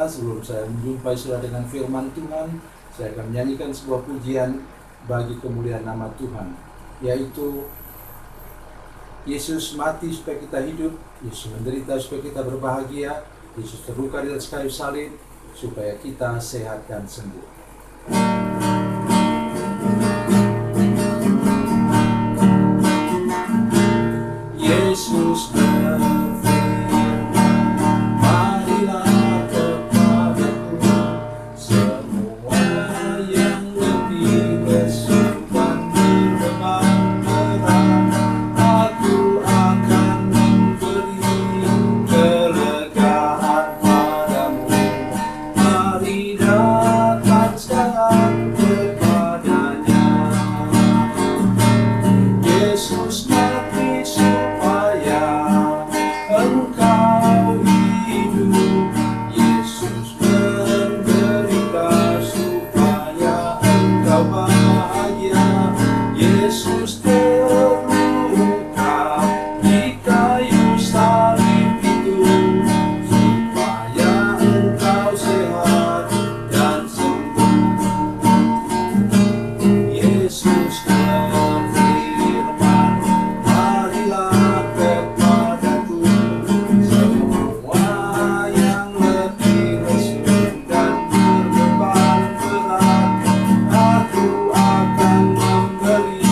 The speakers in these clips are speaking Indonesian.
pemirsa, sebelum saya menjumpai saudara dengan firman Tuhan, saya akan menyanyikan sebuah pujian bagi kemuliaan nama Tuhan, yaitu Yesus mati supaya kita hidup, Yesus menderita supaya kita berbahagia, Yesus terluka di atas kayu salib supaya kita sehat dan sembuh. Yesus berfirman, marilah kepadaku semua yang letih lesu dan berbeban berat, aku akan memberi kelegaan padamu. Mari datang sekarang kepadanya. Yesus mati supaya engkau hidup, Yesus menderita supaya engkau bahagia, Yesus terluka di kayu salib itu supaya engkau sehat dan sembuh. Yesus berfirman, marilah kepadaku semua yang letih lesu dan berbeban berat, aku akan memberi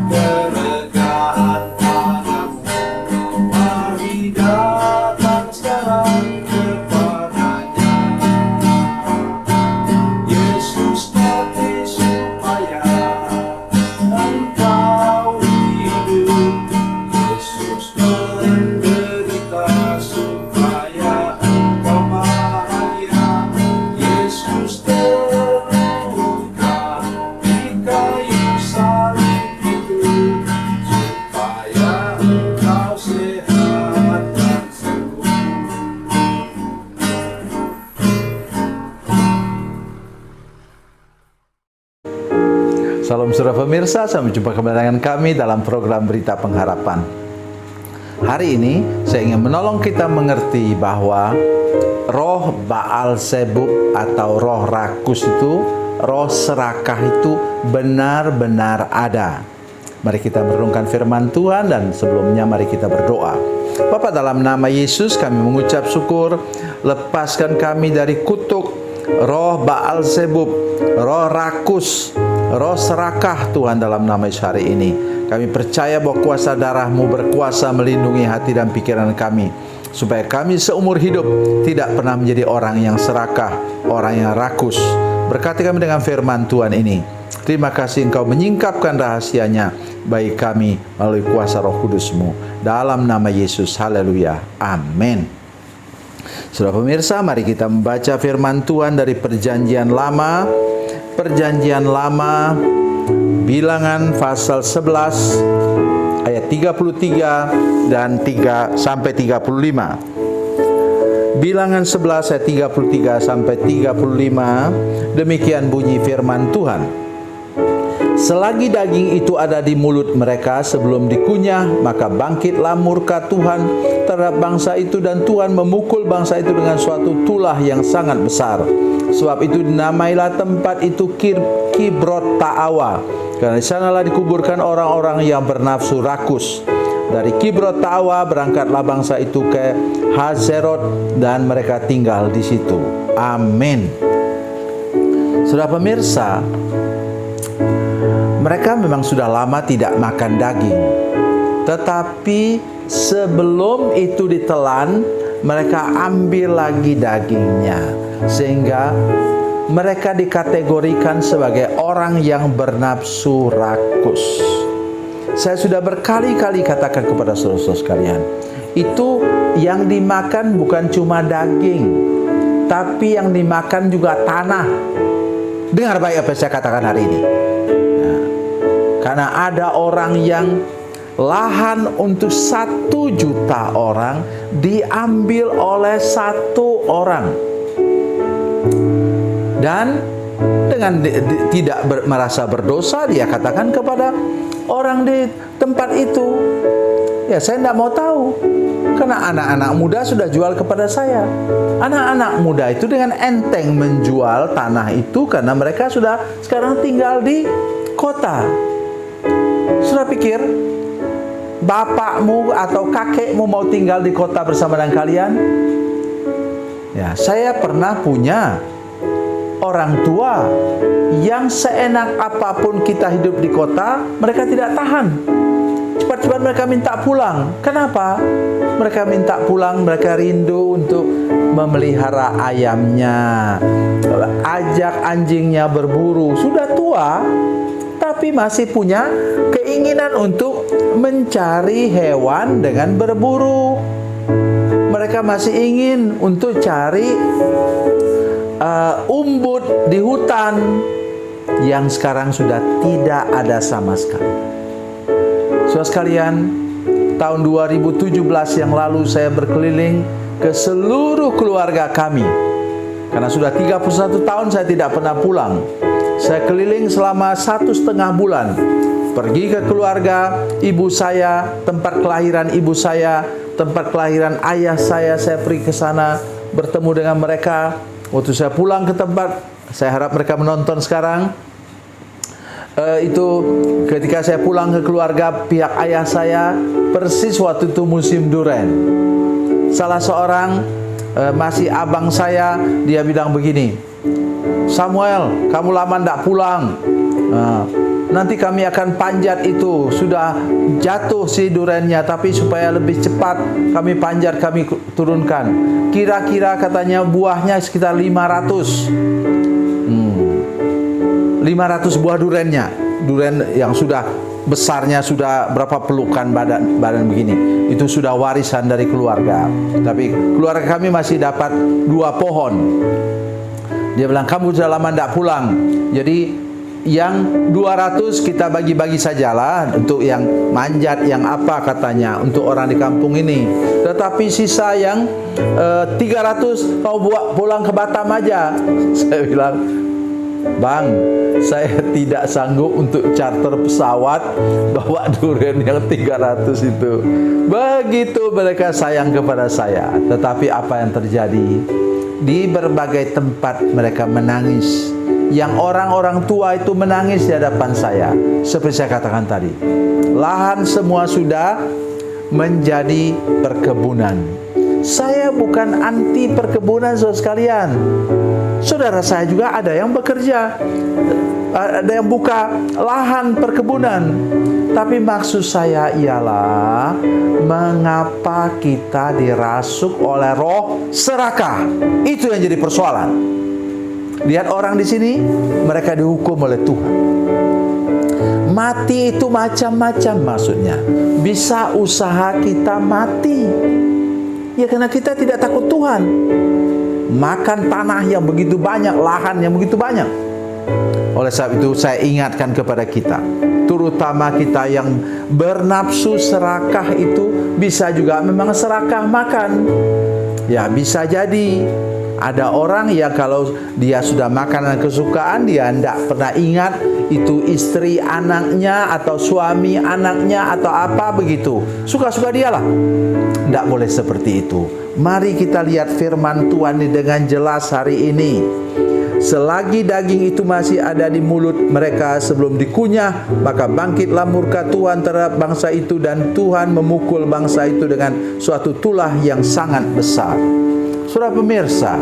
kelegaan padamu. Mari datang sekarang kepadanya. Yesus mati supaya engkau hidup, Yesus menderita supaya engkau bahagia, Yesus terluka di kayu salib itu supaya engkau sehat dan sembuh. Salam saudara pemirsa, sampai jumpa kembali dengan kami dalam program Berita Pengharapan. Hari ini saya ingin menolong kita mengerti bahwa roh Baal Zebub atau roh rakus itu, roh serakah itu benar-benar ada. Mari kita merenungkan firman Tuhan dan sebelumnya mari kita berdoa. Bapa, dalam nama Yesus kami mengucap syukur, lepaskan kami dari kutuk roh Baal Zebub, roh rakus, roh serakah Tuhan, dalam nama Yesus hari ini. Kami percaya bahwa kuasa darah-Mu berkuasa melindungi hati dan pikiran kami, supaya kami seumur hidup tidak pernah menjadi orang yang serakah, orang yang rakus. Berkati kami dengan firman Tuhan ini. Terima kasih Engkau menyingkapkan rahasianya bagi kami melalui kuasa Roh Kudus-Mu. Dalam nama Yesus, haleluya, amin. Saudara pemirsa, mari kita membaca firman Tuhan dari Perjanjian Lama. Perjanjian Lama, Bilangan pasal 11 ayat 33 dan 3 sampai 35. Bilangan 11 ayat 33 sampai 35, demikian bunyi firman Tuhan. Selagi daging itu ada di mulut mereka sebelum dikunyah, maka bangkitlah murka Tuhan terhadap bangsa itu, dan Tuhan memukul bangsa itu dengan suatu tulah yang sangat besar. Sebab itu dinamailah tempat itu Kibrot Ta'awa, karena di sanalah dikuburkan orang-orang yang bernafsu rakus. Dari Kibrot Ta'awa berangkatlah bangsa itu ke Hazerot, dan mereka tinggal di situ. Amin. Saudara pemirsa, mereka memang sudah lama tidak makan daging, tetapi sebelum itu ditelan, mereka ambil lagi dagingnya, sehingga mereka dikategorikan sebagai orang yang bernafsu rakus. Saya sudah berkali-kali katakan kepada saudara-saudara sekalian, itu yang dimakan bukan cuma daging, tapi yang dimakan juga tanah. Dengar baik apa yang saya katakan hari ini. Karena ada orang yang lahan untuk 1 juta orang diambil oleh 1 orang, dan dengan tidak merasa berdosa, dia katakan kepada orang di tempat itu? Ya saya tidak mau tahu. Karena anak-anak muda sudah jual kepada saya. Anak-anak muda itu dengan enteng menjual tanah itu karena mereka sudah sekarang tinggal di kota. Sudah pikir bapakmu atau kakekmu mau tinggal di kota bersama dengan kalian? Ya, saya pernah punya orang tua yang seenak apapun kita hidup di kota, mereka tidak tahan. Cepat-cepat mereka minta pulang. Kenapa? Mereka minta pulang, mereka rindu untuk memelihara ayamnya, ajak anjingnya berburu. Sudah tua, tapi masih punya keinginan untuk mencari hewan dengan berburu. Mereka masih ingin untuk cari umbut di hutan yang sekarang sudah tidak ada sama sekali. Saudara sekalian, tahun 2017 yang lalu saya berkeliling ke seluruh keluarga kami. Karena sudah 31 tahun saya tidak pernah pulang. Saya keliling selama 1,5 bulan. Pergi ke keluarga ibu saya, tempat kelahiran ibu saya, tempat kelahiran ayah saya pergi ke sana, bertemu dengan mereka. Waktu saya pulang ke tempat, saya harap mereka menonton sekarang. Itu ketika saya pulang ke keluarga pihak ayah saya, persis waktu itu musim duren. Salah seorang masih abang saya, dia bilang begini, "Samuel, kamu lama tidak pulang. Nanti kami akan panjat itu. Sudah jatuh si durennya, tapi supaya lebih cepat kami panjat, kami turunkan. Kira-kira katanya buahnya sekitar 500 buah durennya. Duren yang sudah besarnya sudah berapa pelukan badan begini. Itu sudah warisan dari keluarga. Tapi keluarga kami masih dapat 2 pohon. Dia bilang, kamu sudah lama tidak pulang. Jadi yang 200 kita bagi-bagi sajalah untuk yang manjat, yang apa katanya, untuk orang di kampung ini. Tetapi sisa yang 300 kau pulang ke Batam aja. Saya bilang, Bang, saya tidak sanggup untuk charter pesawat bawa durian yang 300 itu. Begitu mereka sayang kepada saya. Tetapi apa yang terjadi? Di berbagai tempat mereka menangis. Yang orang-orang tua itu menangis di hadapan saya. Seperti saya katakan tadi, lahan semua sudah menjadi perkebunan. Saya bukan anti perkebunan, saudara sekalian. Saudara saya juga ada yang bekerja, ada yang buka lahan perkebunan. Tapi maksud saya ialah, mengapa kita dirasuk oleh roh serakah? Itu yang jadi persoalan. Lihat orang di sini, mereka dihukum oleh Tuhan. Mati itu macam-macam maksudnya. Bisa usaha kita mati. Ya karena kita tidak takut Tuhan. Makan tanah yang begitu banyak, lahan yang begitu banyak. Oleh sebab itu saya ingatkan kepada kita, terutama kita yang bernafsu serakah itu, bisa juga memang serakah makan. Ya bisa jadi ada orang yang kalau dia sudah makanan kesukaan, dia tidak pernah ingat itu istri anaknya atau suami anaknya atau apa begitu. Suka-suka dialah. Tidak boleh seperti itu. Mari kita lihat firman Tuhan ini dengan jelas hari ini. Selagi daging itu masih ada di mulut mereka sebelum dikunyah, maka bangkitlah murka Tuhan terhadap bangsa itu, dan Tuhan memukul bangsa itu dengan suatu tulah yang sangat besar. Saudara pemirsa,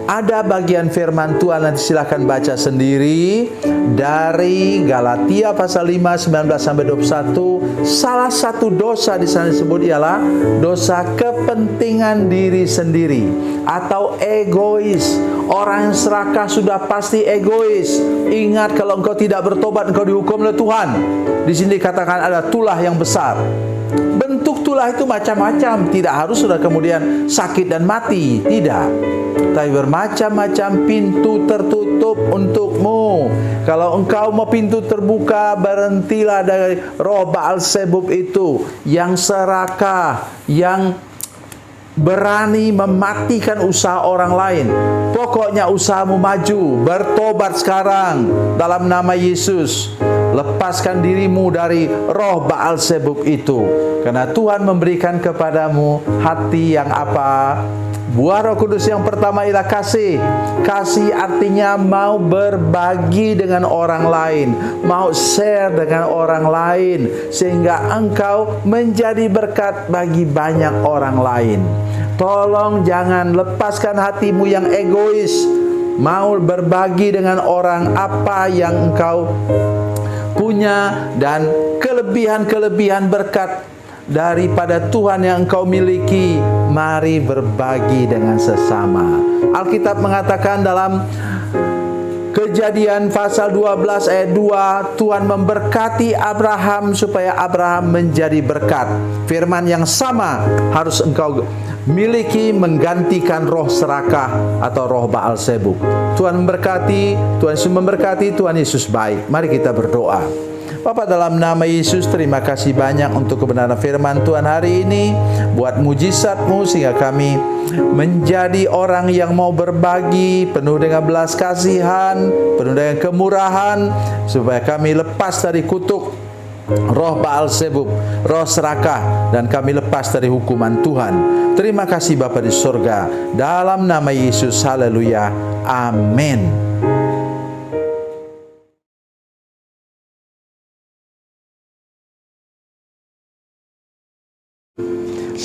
ada bagian firman Tuhan, nanti silahkan baca sendiri dari Galatia pasal 5 19-21. Salah satu dosa di sana disebut ialah dosa kepentingan diri sendiri atau egois. Orang yang serakah sudah pasti egois. Ingat, kalau engkau tidak bertobat, engkau dihukum oleh Tuhan. Di sini dikatakan ada tulah yang besar. Bentuk tulah itu macam-macam. Tidak harus sudah kemudian sakit dan mati. Tidak. Tapi bermacam-macam pintu tertutup untukmu. Kalau engkau mau pintu terbuka, berhentilah dari roh Baalsebub itu, yang serakah, yang berani mematikan usaha orang lain. Pokoknya usahamu maju, bertobat sekarang dalam nama Yesus. lepaskan dirimu dari roh Baalzebub itu. Karena Tuhan memberikan kepadamu hati yang apa? Buah Roh Kudus yang pertama ialah kasih. Kasih artinya mau berbagi dengan orang lain, mau share dengan orang lain, sehingga engkau menjadi berkat bagi banyak orang lain. Tolong jangan lepaskan hatimu yang egois, mau berbagi dengan orang apa yang engkau punya dan kelebihan-kelebihan berkat daripada Tuhan yang engkau miliki. Mari berbagi dengan sesama. Alkitab mengatakan dalam Kejadian pasal 12 ayat 2, Tuhan memberkati Abraham supaya Abraham menjadi berkat. Firman yang sama harus engkau miliki, menggantikan roh serakah atau roh Baalzebub. Tuhan memberkati, Tuhan Yesus memberkati, Tuhan Yesus baik. Mari kita berdoa. Bapa, dalam nama Yesus, terima kasih banyak untuk kebenaran firman Tuhan hari ini. Buat mujizat-Mu sehingga kami menjadi orang yang mau berbagi, penuh dengan belas kasihan, penuh dengan kemurahan, supaya kami lepas dari kutuk roh Baalzebub, roh serakah, dan kami lepas dari hukuman Tuhan. Terima kasih Bapa di surga. Dalam nama Yesus, haleluya, amin.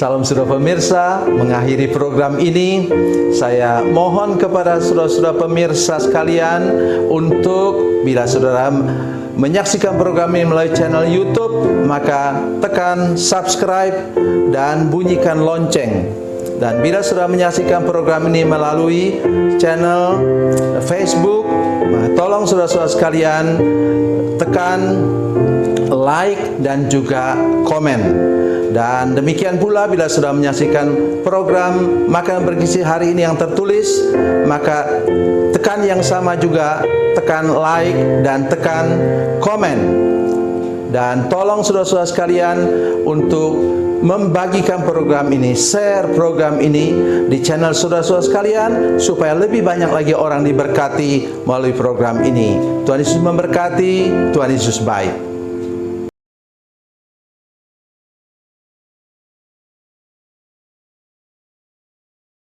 Salam saudara pemirsa, mengakhiri program ini saya mohon kepada saudara-saudara pemirsa sekalian untuk bila saudara menyaksikan program ini melalui channel YouTube, maka tekan subscribe dan bunyikan lonceng. Dan bila saudara menyaksikan program ini melalui channel Facebook, tolong saudara-saudara sekalian tekan like dan juga komen. Dan demikian pula bila sudah menyaksikan program Makanan Bergizi hari ini yang tertulis, maka tekan yang sama juga, tekan like dan tekan komen. Dan tolong saudara-saudara sekalian untuk membagikan program ini, share program ini di channel saudara-saudara sekalian, supaya lebih banyak lagi orang diberkati melalui program ini. Tuhan Yesus memberkati, Tuhan Yesus baik.